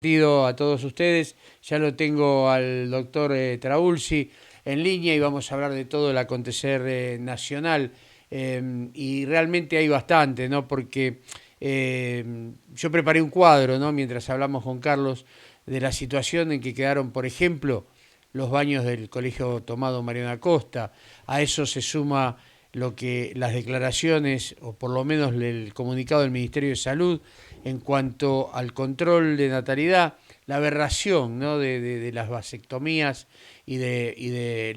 A todos ustedes. Ya lo tengo al doctor Traulci en línea y vamos a hablar de todo el acontecer nacional. Y realmente hay bastante, ¿no? Porque yo preparé un cuadro, ¿no? Mientras hablamos con Carlos de la situación en que quedaron, por ejemplo, los baños del Colegio Tomado Mariana Costa. A eso se suma lo que las declaraciones, o por lo menos el comunicado del Ministerio de Salud en cuanto al control de natalidad, la aberración, ¿no? de las vasectomías y de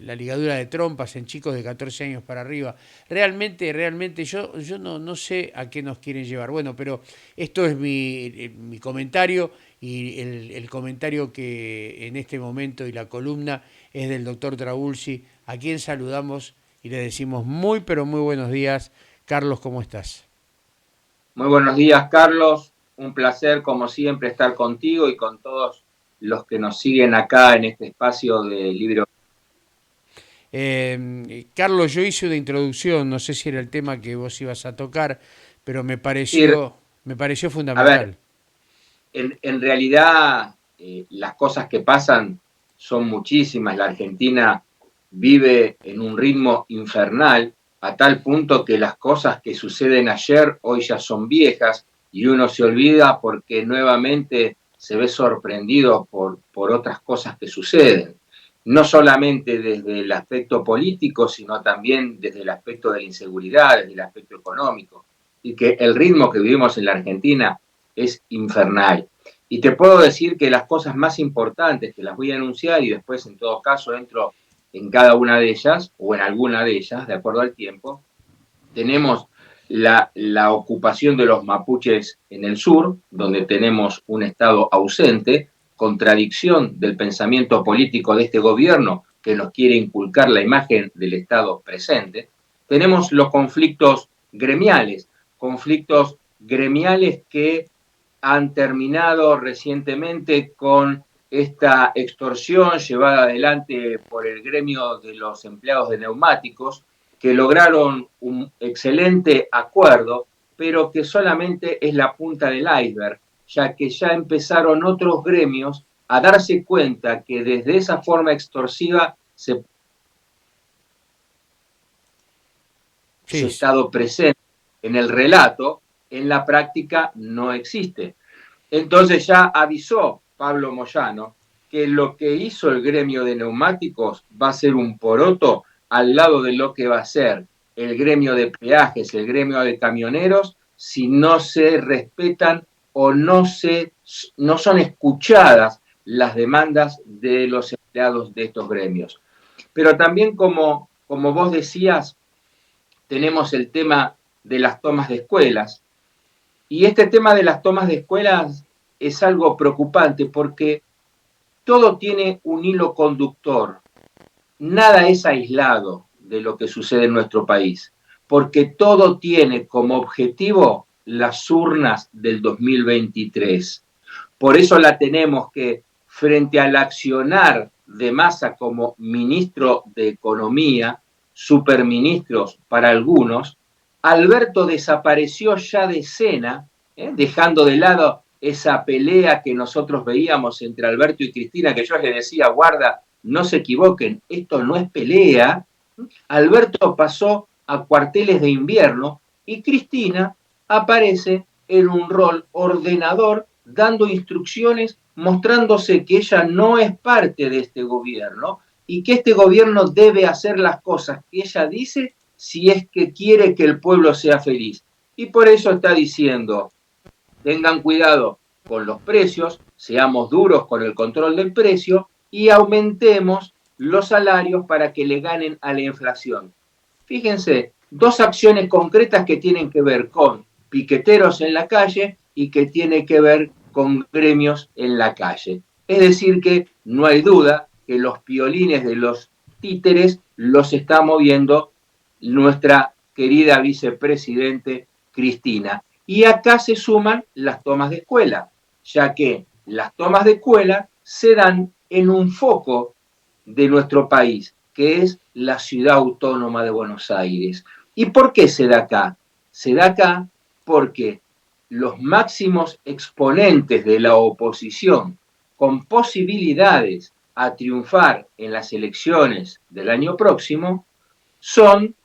la ligadura de trompas en chicos de 14 años para arriba. Realmente yo no sé a qué nos quieren llevar. Bueno, pero esto es mi comentario y el comentario que en este momento y la columna es del doctor Trabulsi, a quien saludamos y le decimos muy pero muy buenos días. Carlos, ¿cómo estás? Muy buenos días, Carlos. Un placer, como siempre, estar contigo y con todos los que nos siguen acá en este espacio de Libre. Carlos, yo hice una introducción, no sé si era el tema que vos ibas a tocar, pero Sí, me pareció a ver, fundamental. en realidad las cosas que pasan son muchísimas. La Argentina vive en un ritmo infernal a tal punto que las cosas que suceden ayer hoy ya son viejas y uno se olvida porque nuevamente se ve sorprendido por otras cosas que suceden. No solamente desde el aspecto político, sino también desde el aspecto de la inseguridad, desde el aspecto económico. Y que el ritmo que vivimos en la Argentina es infernal. Y te puedo decir que las cosas más importantes, que las voy a anunciar y después en todo caso entro en cada una de ellas o en alguna de ellas, de acuerdo al tiempo, tenemos la ocupación de los mapuches en el sur, donde tenemos un Estado ausente, contradicción del pensamiento político de este gobierno que nos quiere inculcar la imagen del Estado presente. Tenemos los conflictos gremiales que han terminado recientemente con esta extorsión llevada adelante por el gremio de los empleados de neumáticos, que lograron un excelente acuerdo, pero que solamente es la punta del iceberg, ya que ya empezaron otros gremios a darse cuenta que desde esa forma extorsiva se Sí, ha estado presente en el relato, en la práctica no existe. Entonces ya avisó Pablo Moyano que lo que hizo el gremio de neumáticos va a ser un poroto al lado de lo que va a ser el gremio de peajes, el gremio de camioneros, si no se respetan o no son escuchadas las demandas de los empleados de estos gremios. Pero también, como vos decías, tenemos el tema de las tomas de escuelas, y este tema de las tomas de escuelas es algo preocupante porque todo tiene un hilo conductor. Nada es aislado de lo que sucede en nuestro país, porque todo tiene como objetivo las urnas del 2023. Por eso la tenemos que, frente al accionar de Massa como ministro de Economía, superministros para algunos, Alberto desapareció ya de escena, dejando de lado esa pelea que nosotros veíamos entre Alberto y Cristina, que yo les decía, guarda, no se equivoquen, esto no es pelea. Alberto pasó a cuarteles de invierno y Cristina aparece en un rol ordenador, dando instrucciones, mostrándose que ella no es parte de este gobierno y que este gobierno debe hacer las cosas que ella dice si es que quiere que el pueblo sea feliz. Y por eso está diciendo, tengan cuidado con los precios, seamos duros con el control del precio y aumentemos los salarios para que le ganen a la inflación. Fíjense, dos acciones concretas que tienen que ver con piqueteros en la calle y que tienen que ver con gremios en la calle. Es decir, que no hay duda que los piolines de los títeres los está moviendo nuestra querida vicepresidente Cristina. Y acá se suman las tomas de escuela, ya que las tomas de escuela se dan en un foco de nuestro país, que es la ciudad autónoma de Buenos Aires. ¿Y por qué se da acá? Se da acá porque los máximos exponentes de la oposición con posibilidades a triunfar en las elecciones del año próximo son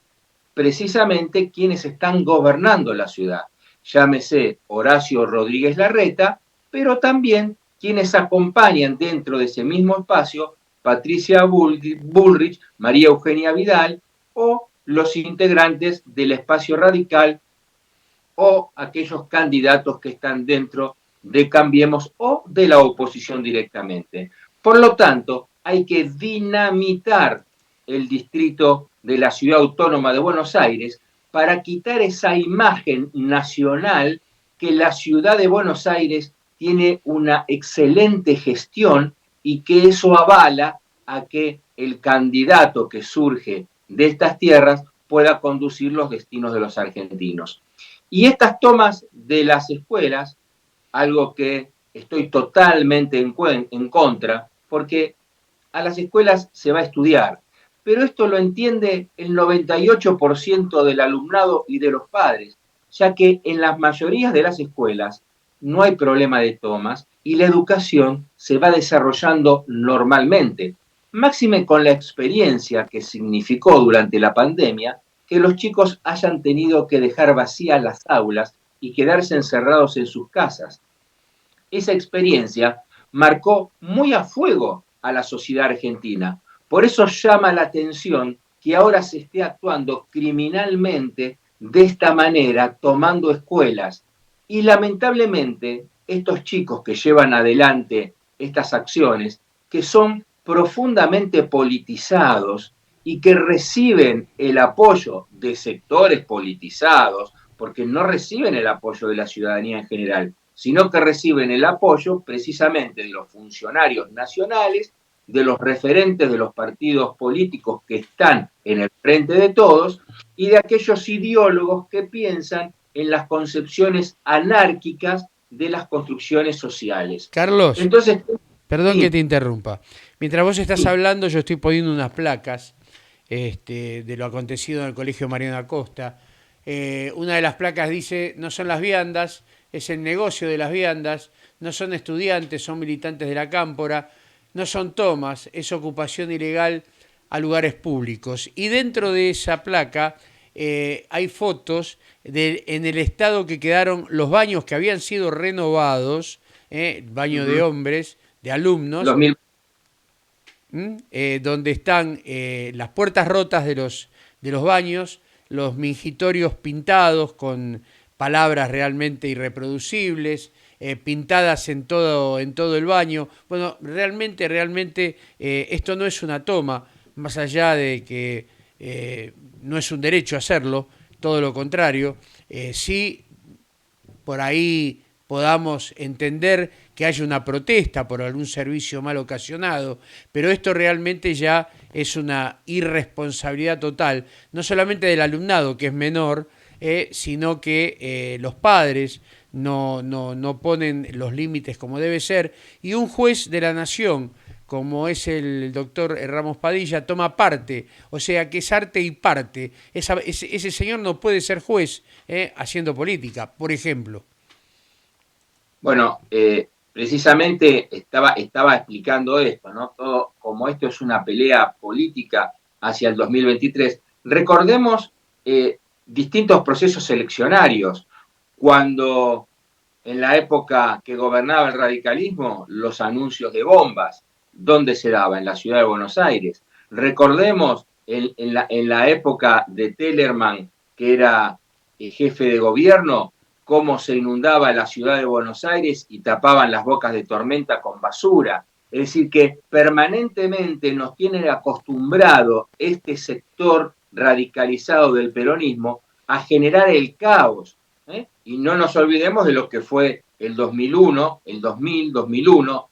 precisamente quienes están gobernando la ciudad. Llámese Horacio Rodríguez Larreta, pero también quienes acompañan dentro de ese mismo espacio Patricia Bullrich, María Eugenia Vidal o los integrantes del espacio radical o aquellos candidatos que están dentro de Cambiemos o de la oposición directamente. Por lo tanto, hay que dinamitar el distrito de la Ciudad Autónoma de Buenos Aires para quitar esa imagen nacional que la ciudad de Buenos Aires tiene una excelente gestión y que eso avala a que el candidato que surge de estas tierras pueda conducir los destinos de los argentinos. Y estas tomas de las escuelas, algo que estoy totalmente en contra, porque a las escuelas se va a estudiar, pero esto lo entiende el 98% del alumnado y de los padres, ya que en las mayorías de las escuelas no hay problema de tomas y la educación se va desarrollando normalmente. Máxime con la experiencia que significó durante la pandemia que los chicos hayan tenido que dejar vacías las aulas y quedarse encerrados en sus casas. Esa experiencia marcó muy a fuego a la sociedad argentina. Por eso llama la atención que ahora se esté actuando criminalmente de esta manera, tomando escuelas. Y lamentablemente, estos chicos que llevan adelante estas acciones, que son profundamente politizados y que reciben el apoyo de sectores politizados, porque no reciben el apoyo de la ciudadanía en general, sino que reciben el apoyo precisamente de los funcionarios nacionales, de los referentes de los partidos políticos que están en el frente de todos y de aquellos ideólogos que piensan en las concepciones anárquicas de las construcciones sociales. Carlos, Entonces, perdón que sí, te interrumpa. Mientras vos estás sí, hablando, yo estoy poniendo unas placas de lo acontecido en el Colegio Mariano Acosta. Una de las placas dice, no son las viandas, es el negocio de las viandas, no son estudiantes, son militantes de la cámpora, no son tomas, es ocupación ilegal a lugares públicos. Y dentro de esa placa hay fotos en el estado que quedaron los baños que habían sido renovados, baño de hombres, de alumnos, 2000. donde están las puertas rotas de los baños, los mingitorios pintados con palabras realmente irreproducibles, pintadas en todo el baño. Bueno, realmente, esto no es una toma, más allá de que no es un derecho hacerlo, todo lo contrario, sí por ahí podamos entender que haya una protesta por algún servicio mal ocasionado, pero esto realmente ya es una irresponsabilidad total, no solamente del alumnado, que es menor, sino que los padres no ponen los límites como debe ser, y un juez de la nación, como es el doctor Ramos Padilla, toma parte, o sea que es arte y parte. Ese señor no puede ser juez haciendo política, por ejemplo. Bueno, precisamente estaba explicando esto, ¿no? Todo, como esto es una pelea política hacia el 2023, recordemos distintos procesos eleccionarios. Cuando en la época que gobernaba el radicalismo, los anuncios de bombas, ¿dónde se daba? En la ciudad de Buenos Aires. Recordemos en la época de Tellerman, que era jefe de gobierno, cómo se inundaba la ciudad de Buenos Aires y tapaban las bocas de tormenta con basura. Es decir, que permanentemente nos tiene acostumbrado este sector radicalizado del peronismo a generar el caos. Y no nos olvidemos de lo que fue el 2001, el 2000, 2001,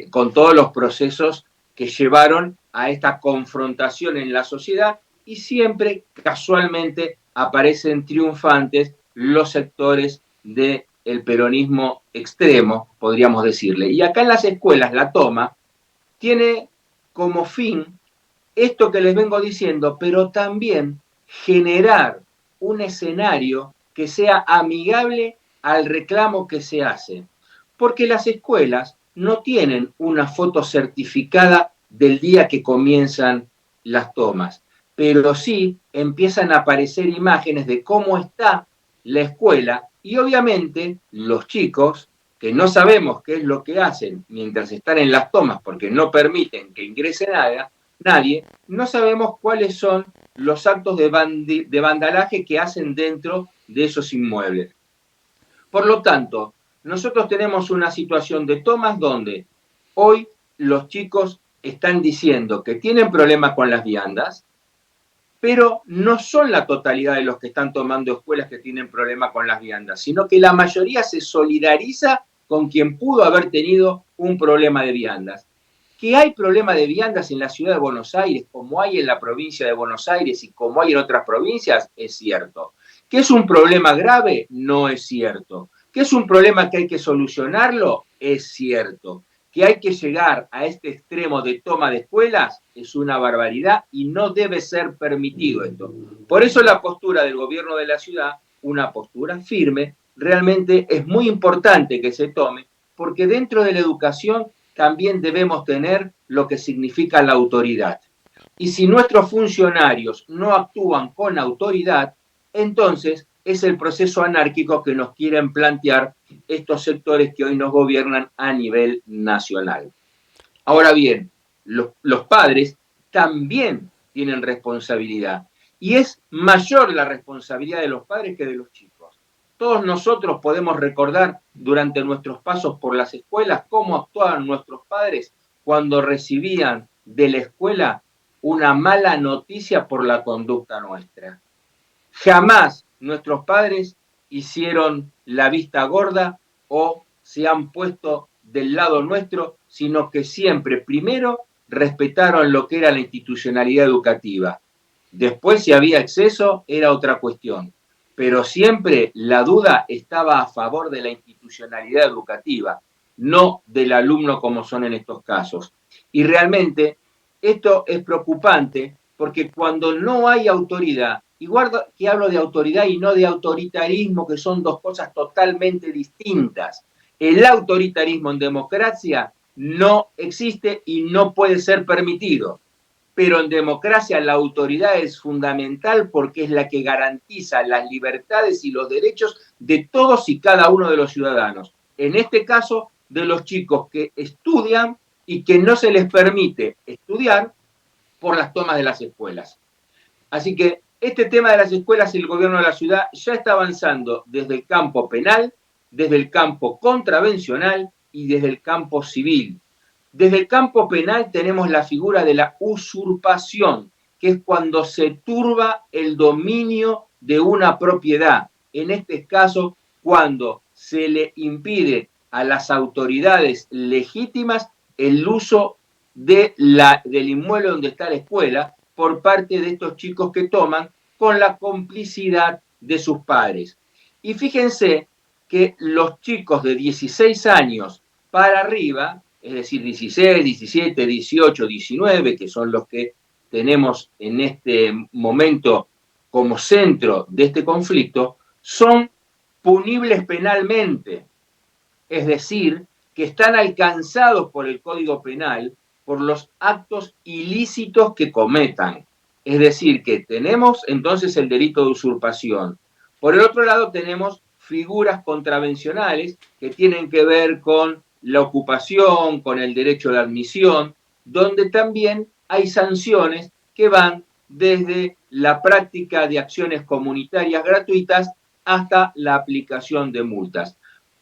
con todos los procesos que llevaron a esta confrontación en la sociedad y siempre, casualmente, aparecen triunfantes los sectores del peronismo extremo, podríamos decirle. Y acá en las escuelas la toma tiene como fin esto que les vengo diciendo, pero también generar un escenario que sea amigable al reclamo que se hace, porque las escuelas no tienen una foto certificada del día que comienzan las tomas, pero sí empiezan a aparecer imágenes de cómo está la escuela y obviamente los chicos que no sabemos qué es lo que hacen mientras están en las tomas porque no permiten que ingrese nadie, no sabemos cuáles son los actos de vandalaje que hacen dentro de esos inmuebles. Por lo tanto, nosotros tenemos una situación de tomas donde hoy los chicos están diciendo que tienen problemas con las viandas, pero no son la totalidad de los que están tomando escuelas que tienen problemas con las viandas, sino que la mayoría se solidariza con quien pudo haber tenido un problema de viandas. Que hay problema de viandas en la ciudad de Buenos Aires, como hay en la provincia de Buenos Aires y como hay en otras provincias, es cierto. ¿Que es un problema grave? No es cierto. ¿Que es un problema que hay que solucionarlo? Es cierto. Que hay que llegar a este extremo de toma de escuelas es una barbaridad y no debe ser permitido esto. Por eso la postura del gobierno de la ciudad, una postura firme, realmente es muy importante que se tome, porque dentro de la educación también debemos tener lo que significa la autoridad. Y si nuestros funcionarios no actúan con autoridad, entonces es el proceso anárquico que nos quieren plantear estos sectores que hoy nos gobiernan a nivel nacional. Ahora bien, los padres también tienen responsabilidad y es mayor la responsabilidad de los padres que de los chicos. Todos nosotros podemos recordar durante nuestros pasos por las escuelas cómo actuaban nuestros padres cuando recibían de la escuela una mala noticia por la conducta nuestra. Jamás nuestros padres hicieron la vista gorda o se han puesto del lado nuestro, sino que siempre, primero, respetaron lo que era la institucionalidad educativa. Después, si había exceso, era otra cuestión. Pero siempre la duda estaba a favor de la institucionalidad educativa, no del alumno como son en estos casos. Y realmente esto es preocupante porque cuando no hay autoridad, y guardo que hablo de autoridad y no de autoritarismo, que son dos cosas totalmente distintas. El autoritarismo en democracia no existe y no puede ser permitido. Pero en democracia la autoridad es fundamental porque es la que garantiza las libertades y los derechos de todos y cada uno de los ciudadanos. En este caso, de los chicos que estudian y que no se les permite estudiar por las tomas de las escuelas. Así que este tema de las escuelas, el gobierno de la ciudad ya está avanzando desde el campo penal, desde el campo contravencional y desde el campo civil. Desde el campo penal tenemos la figura de la usurpación, que es cuando se turba el dominio de una propiedad. En este caso, cuando se le impide a las autoridades legítimas el uso del inmueble donde está la escuela por parte de estos chicos que toman con la complicidad de sus padres. Y fíjense que los chicos de 16 años para arriba, es decir, 16, 17, 18, 19, que son los que tenemos en este momento como centro de este conflicto, son punibles penalmente. Es decir, que están alcanzados por el Código Penal por los actos ilícitos que cometan. Es decir, que tenemos entonces el delito de usurpación. Por el otro lado, tenemos figuras contravencionales que tienen que ver con la ocupación, con el derecho de admisión, donde también hay sanciones que van desde la práctica de acciones comunitarias gratuitas hasta la aplicación de multas.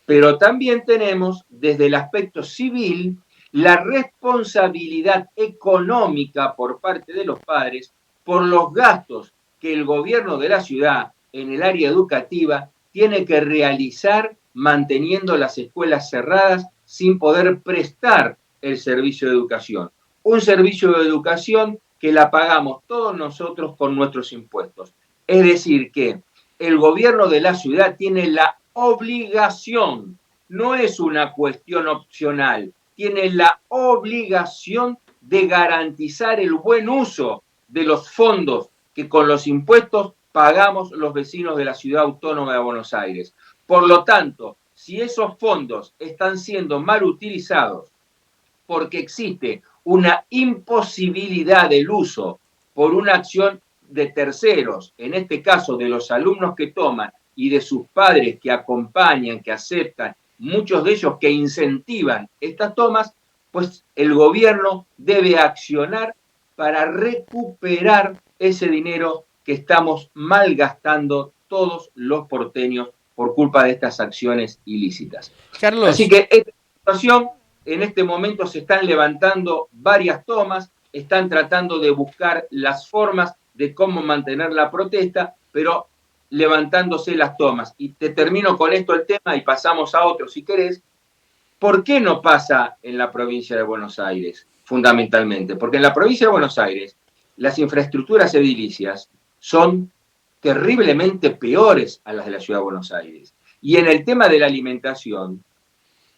Pero también tenemos desde el aspecto civil la responsabilidad económica por parte de los padres por los gastos que el gobierno de la ciudad en el área educativa tiene que realizar manteniendo las escuelas cerradas sin poder prestar el servicio de educación. Un servicio de educación que la pagamos todos nosotros con nuestros impuestos. Es decir, que el gobierno de la ciudad tiene la obligación, no es una cuestión opcional, tiene la obligación de garantizar el buen uso de los fondos que con los impuestos pagamos los vecinos de la ciudad autónoma de Buenos Aires. Por lo tanto, si esos fondos están siendo mal utilizados porque existe una imposibilidad del uso por una acción de terceros, en este caso de los alumnos que toman y de sus padres que acompañan, que aceptan, muchos de ellos que incentivan estas tomas, pues el gobierno debe accionar para recuperar ese dinero que estamos malgastando todos los porteños por culpa de estas acciones ilícitas. Así Carlos, que esta situación, en este momento se están levantando varias tomas, están tratando de buscar las formas de cómo mantener la protesta, pero levantándose las tomas. Y te termino con esto el tema y pasamos a otro si querés. ¿Por qué no pasa en la provincia de Buenos Aires? Fundamentalmente, porque en la provincia de Buenos Aires las infraestructuras edilicias son terriblemente peores a las de la ciudad de Buenos Aires. Y en el tema de la alimentación,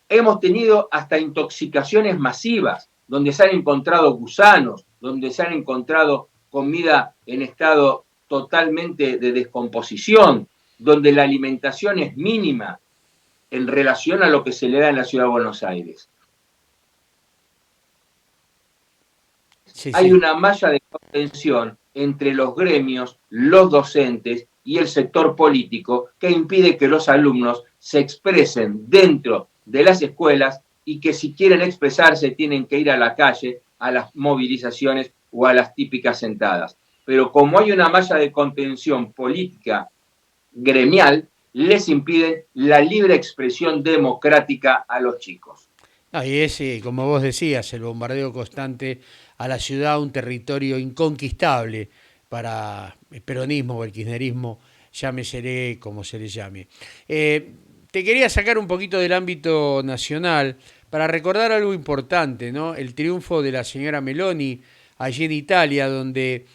hemos tenido hasta intoxicaciones masivas, donde se han encontrado gusanos, donde se han encontrado comida en estado totalmente de descomposición, donde la alimentación es mínima en relación a lo que se le da en la ciudad de Buenos Aires. sí, Hay sí. una malla de contención entre los gremios, los docentes y el sector político que impide que los alumnos se expresen dentro de las escuelas y que si quieren expresarse tienen que ir a la calle, a las movilizaciones o a las típicas sentadas. Pero como hay una malla de contención política gremial, les impiden la libre expresión democrática a los chicos. No, y es, como vos decías, el bombardeo constante a la ciudad, un territorio inconquistable para el peronismo o el kirchnerismo, llámesele como se le llame. Eh, Te quería sacar un poquito del ámbito nacional para recordar algo importante, ¿no? El triunfo de la señora Meloni allí en Italia, donde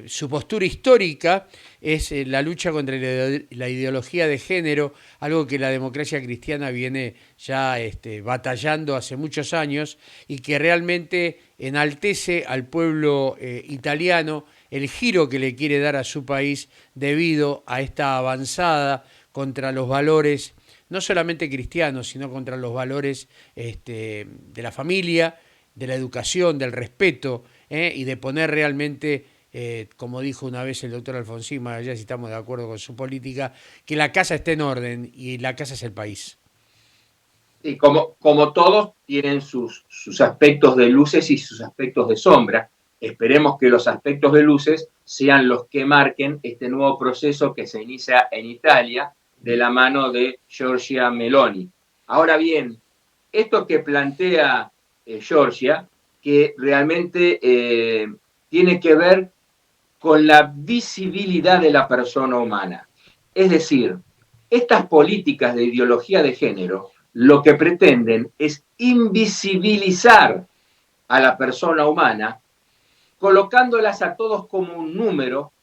su postura histórica es la lucha contra la ideología de género, algo que la democracia cristiana viene ya batallando hace muchos años y que realmente enaltece al pueblo italiano el giro que le quiere dar a su país debido a esta avanzada contra los valores no solamente cristianos, sino contra los valores de la familia, de la educación, del respeto, y de poner realmente, como dijo una vez el doctor Alfonsín, más allá si estamos de acuerdo con su política, que la casa esté en orden y la casa es el país. Y como todos tienen sus aspectos de luces y sus aspectos de sombra, esperemos que los aspectos de luces sean los que marquen este nuevo proceso que se inicia en Italia de la mano de Giorgia Meloni. Ahora bien, esto que plantea Giorgia, que realmente tiene que ver con la visibilidad de la persona humana. Es decir, estas políticas de ideología de género lo que pretenden es invisibilizar a la persona humana, colocándolas a todos como un número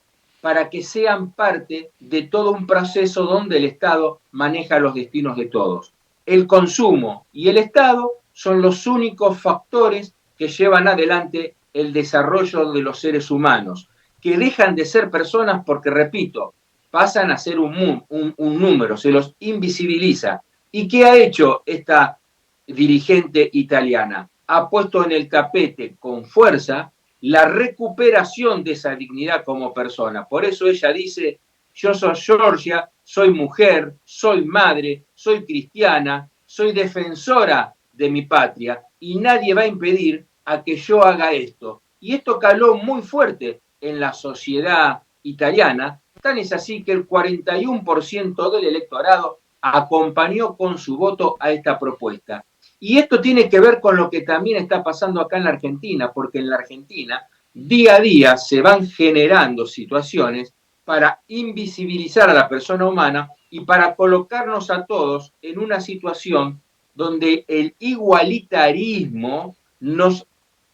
para que sean parte de todo un proceso donde el Estado maneja los destinos de todos. El consumo y el Estado son los únicos factores que llevan adelante el desarrollo de los seres humanos, que dejan de ser personas porque, repito, pasan a ser un número, se los invisibiliza. ¿Y qué ha hecho esta dirigente italiana? Ha puesto en el tapete con fuerza la recuperación de esa dignidad como persona. Por eso ella dice, yo soy Giorgia, soy mujer, soy madre, soy cristiana, soy defensora de mi patria y nadie va a impedir a que yo haga esto. Y esto caló muy fuerte en la sociedad italiana, tan es así que el 41% del electorado acompañó con su voto a esta propuesta. Y esto tiene que ver con lo que también está pasando acá en la Argentina, porque en la Argentina día a día se van generando situaciones para invisibilizar a la persona humana y para colocarnos a todos en una situación donde el igualitarismo nos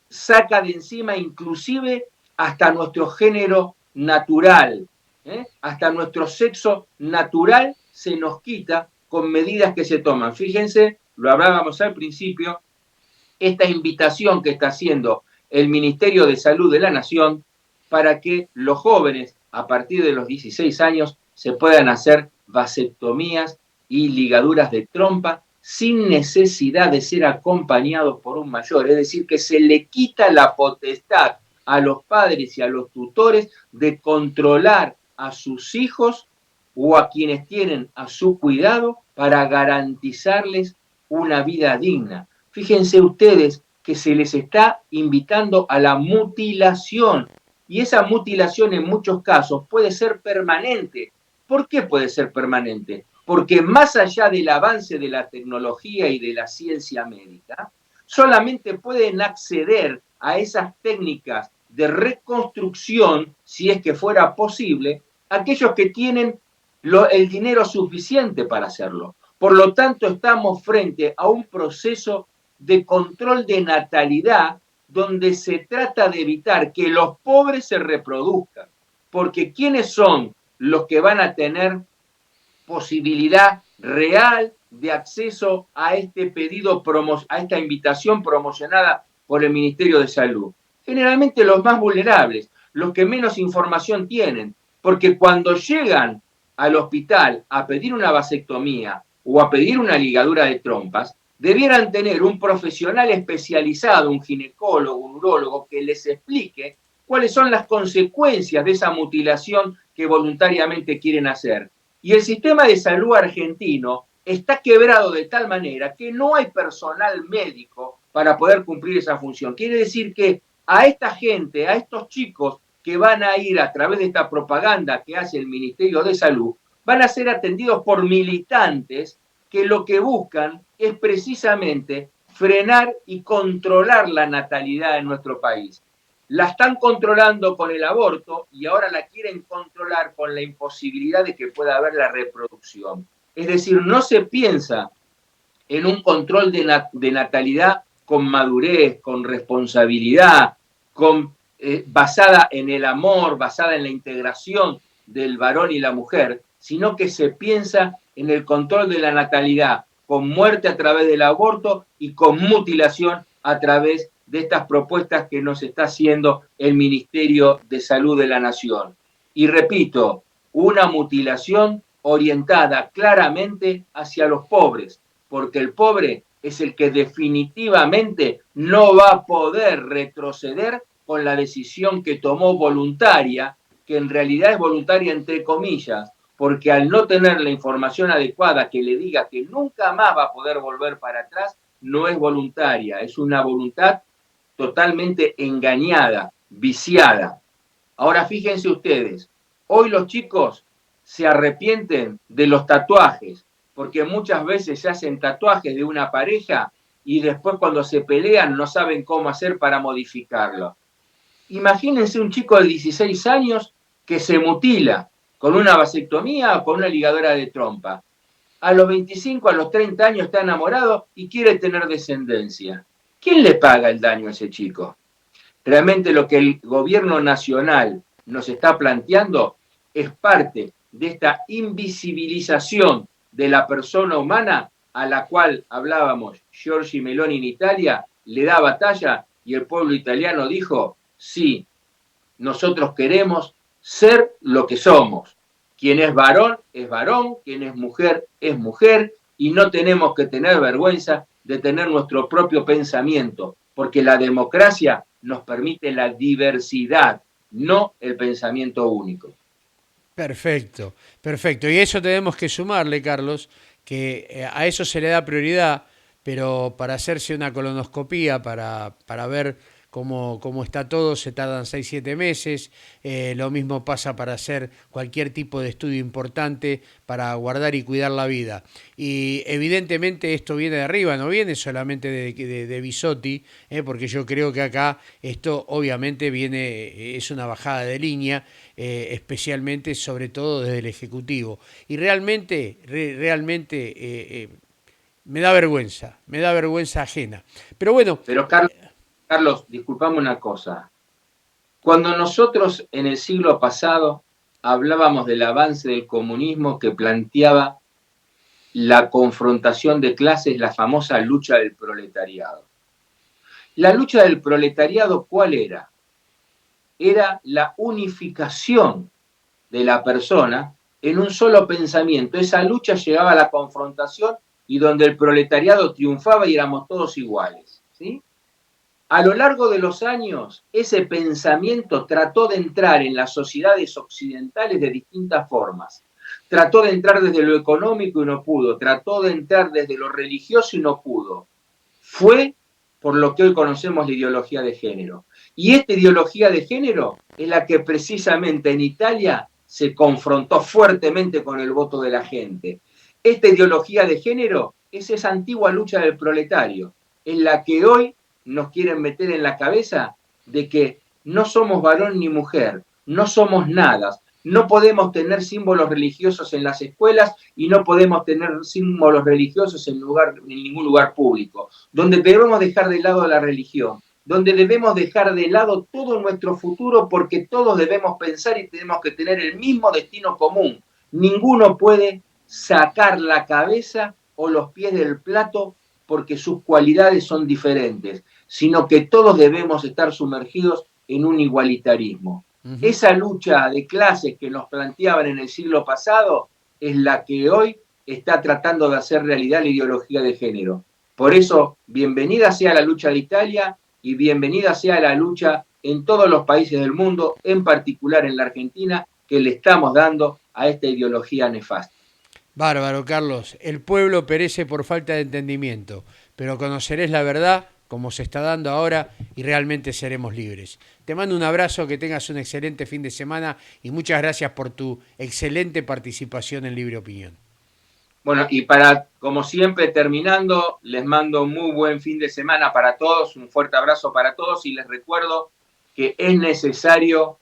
saca de encima inclusive hasta nuestro género natural, hasta nuestro sexo natural se nos quita con medidas que se toman. Fíjense, lo hablábamos al principio, esta invitación que está haciendo el Ministerio de Salud de la Nación para que los jóvenes a partir de los 16 años se puedan hacer vasectomías y ligaduras de trompa sin necesidad de ser acompañados por un mayor. Es decir, que se le quita la potestad a los padres y a los tutores de controlar a sus hijos o a quienes tienen a su cuidado para garantizarles una vida digna. Fíjense ustedes que se les está invitando a la mutilación y esa mutilación en muchos casos puede ser permanente. ¿Por qué puede ser permanente? Porque más allá del avance de la tecnología y de la ciencia médica, solamente pueden acceder a esas técnicas de reconstrucción, si es que fuera posible, aquellos que tienen el dinero suficiente para hacerlo. Por lo tanto, estamos frente a un proceso de control de natalidad donde se trata de evitar que los pobres se reproduzcan. Porque ¿quiénes son los que van a tener posibilidad real de acceso a este pedido, a esta invitación promocionada por el Ministerio de Salud? Generalmente los más vulnerables, los que menos información tienen, porque cuando llegan al hospital a pedir una vasectomía o a pedir una ligadura de trompas, debieran tener un profesional especializado, un ginecólogo, un urólogo, que les explique cuáles son las consecuencias de esa mutilación que voluntariamente quieren hacer. Y el sistema de salud argentino está quebrado de tal manera que no hay personal médico para poder cumplir esa función. Quiere decir que a esta gente, a estos chicos que van a ir a través de esta propaganda que hace el Ministerio de Salud, van a ser atendidos por militantes que lo que buscan es precisamente frenar y controlar la natalidad en nuestro país. La están controlando con el aborto y ahora la quieren controlar con la imposibilidad de que pueda haber la reproducción. Es decir, no se piensa en un control de natalidad con madurez, con responsabilidad, basada en el amor, basada en la integración del varón y la mujer, sino que se piensa en el control de la natalidad con muerte a través del aborto y con mutilación a través de estas propuestas que nos está haciendo el Ministerio de Salud de la Nación. Y repito, una mutilación orientada claramente hacia los pobres, porque el pobre es el que definitivamente no va a poder retroceder con la decisión que tomó voluntaria, que en realidad es voluntaria entre comillas, porque al no tener la información adecuada que le diga que nunca más va a poder volver para atrás, no es voluntaria, es una voluntad totalmente engañada, viciada. Ahora fíjense ustedes, hoy los chicos se arrepienten de los tatuajes, porque muchas veces se hacen tatuajes de una pareja y después cuando se pelean no saben cómo hacer para modificarlo. Imagínense un chico de 16 años que se mutila con una vasectomía o con una ligadura de trompa. A los 25, a los 30 años está enamorado y quiere tener descendencia. ¿Quién le paga el daño a ese chico? Realmente lo que el gobierno nacional nos está planteando es parte de esta invisibilización de la persona humana a la cual hablábamos. Giorgi Meloni en Italia le da batalla y el pueblo italiano dijo, sí, nosotros queremos ser lo que somos. Quien es varón, quien es mujer, y no tenemos que tener vergüenza de tener nuestro propio pensamiento, porque la democracia nos permite la diversidad, no el pensamiento único. Perfecto, perfecto. Y eso tenemos que sumarle, Carlos, que a eso se le da prioridad, pero para hacerse una colonoscopía, para ver cómo está todo, se tardan 6 7 meses. Lo mismo pasa para hacer cualquier tipo de estudio importante para guardar y cuidar la vida. Y evidentemente esto viene de arriba, no viene solamente de Bisotti, porque yo creo que acá esto obviamente viene, es una bajada de línea, especialmente, sobre todo desde el Ejecutivo. Y realmente me da vergüenza ajena. Pero bueno, Pero Carlos, disculpame una cosa. Cuando nosotros en el siglo pasado hablábamos del avance del comunismo que planteaba la confrontación de clases, la famosa lucha del proletariado. La lucha del proletariado, ¿cuál era? Era la unificación de la persona en un solo pensamiento. Esa lucha llegaba a la confrontación y donde el proletariado triunfaba y éramos todos iguales, ¿sí? A lo largo de los años, ese pensamiento trató de entrar en las sociedades occidentales de distintas formas. Trató de entrar desde lo económico y no pudo. Trató de entrar desde lo religioso y no pudo. Fue por lo que hoy conocemos la ideología de género. Y esta ideología de género es la que precisamente en Italia se confrontó fuertemente con el voto de la gente. Esta ideología de género es esa antigua lucha del proletario, en la que hoy nos quieren meter en la cabeza de que no somos varón ni mujer, no somos nada, no podemos tener símbolos religiosos en las escuelas y no podemos tener símbolos religiosos en ningún lugar público, donde debemos dejar de lado la religión, donde debemos dejar de lado todo nuestro futuro porque todos debemos pensar y tenemos que tener el mismo destino común. Ninguno puede sacar la cabeza o los pies del plato porque sus cualidades son diferentes, sino que todos debemos estar sumergidos en un igualitarismo. Esa lucha de clases que nos planteaban en el siglo pasado es la que hoy está tratando de hacer realidad la ideología de género. Por eso, bienvenida sea la lucha de Italia y bienvenida sea la lucha en todos los países del mundo, en particular en la Argentina, que le estamos dando a esta ideología nefasta. Bárbaro, Carlos. El pueblo perece por falta de entendimiento, pero conoceréis la verdad como se está dando ahora y realmente seremos libres. Te mando un abrazo, que tengas un excelente fin de semana y muchas gracias por tu excelente participación en Libre Opinión. Bueno, y para, como siempre, terminando, les mando un muy buen fin de semana para todos, un fuerte abrazo para todos y les recuerdo que es necesario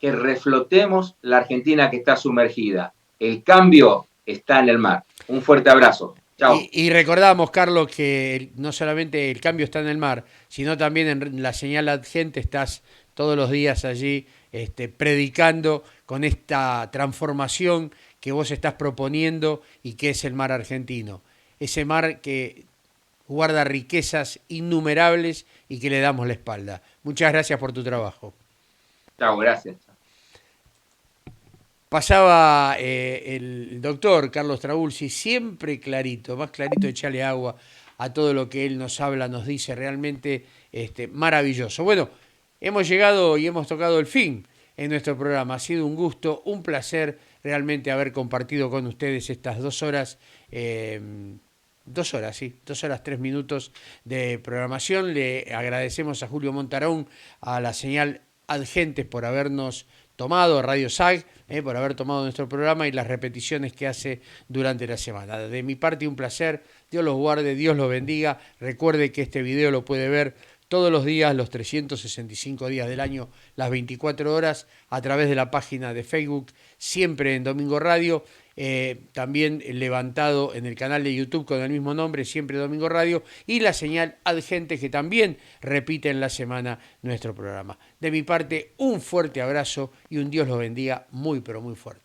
que reflotemos la Argentina que está sumergida. El cambio está en el mar. Un fuerte abrazo. Chao. Y recordamos, Carlos, que no solamente el cambio está en el mar, sino también en la señal Adgente estás todos los días allí predicando con esta transformación que vos estás proponiendo y que es el mar argentino. Ese mar que guarda riquezas innumerables y que le damos la espalda. Muchas gracias por tu trabajo. Chao, gracias. Pasaba el doctor Carlos Trabulsi, siempre clarito, más clarito, echarle agua a todo lo que él nos habla, nos dice, realmente maravilloso. Bueno, hemos llegado y hemos tocado el fin en nuestro programa. Ha sido un gusto, un placer realmente haber compartido con ustedes estas 2 horas, 2 horas, sí, 2 horas 3 minutos de programación. Le agradecemos a Julio Montarón, a la señal Adgentes por habernos tomado, a Radio SAG, por haber tomado nuestro programa y las repeticiones que hace durante la semana. De mi parte, un placer. Dios los guarde, Dios los bendiga. Recuerde que este video lo puede ver todos los días, los 365 días del año, las 24 horas, a través de la página de Facebook, siempre en Domingo Radio, también levantado en el canal de YouTube con el mismo nombre, siempre Domingo Radio, y la señal Adgente, que también repite en la semana nuestro programa. De mi parte, un fuerte abrazo y un Dios los bendiga muy, pero muy fuerte.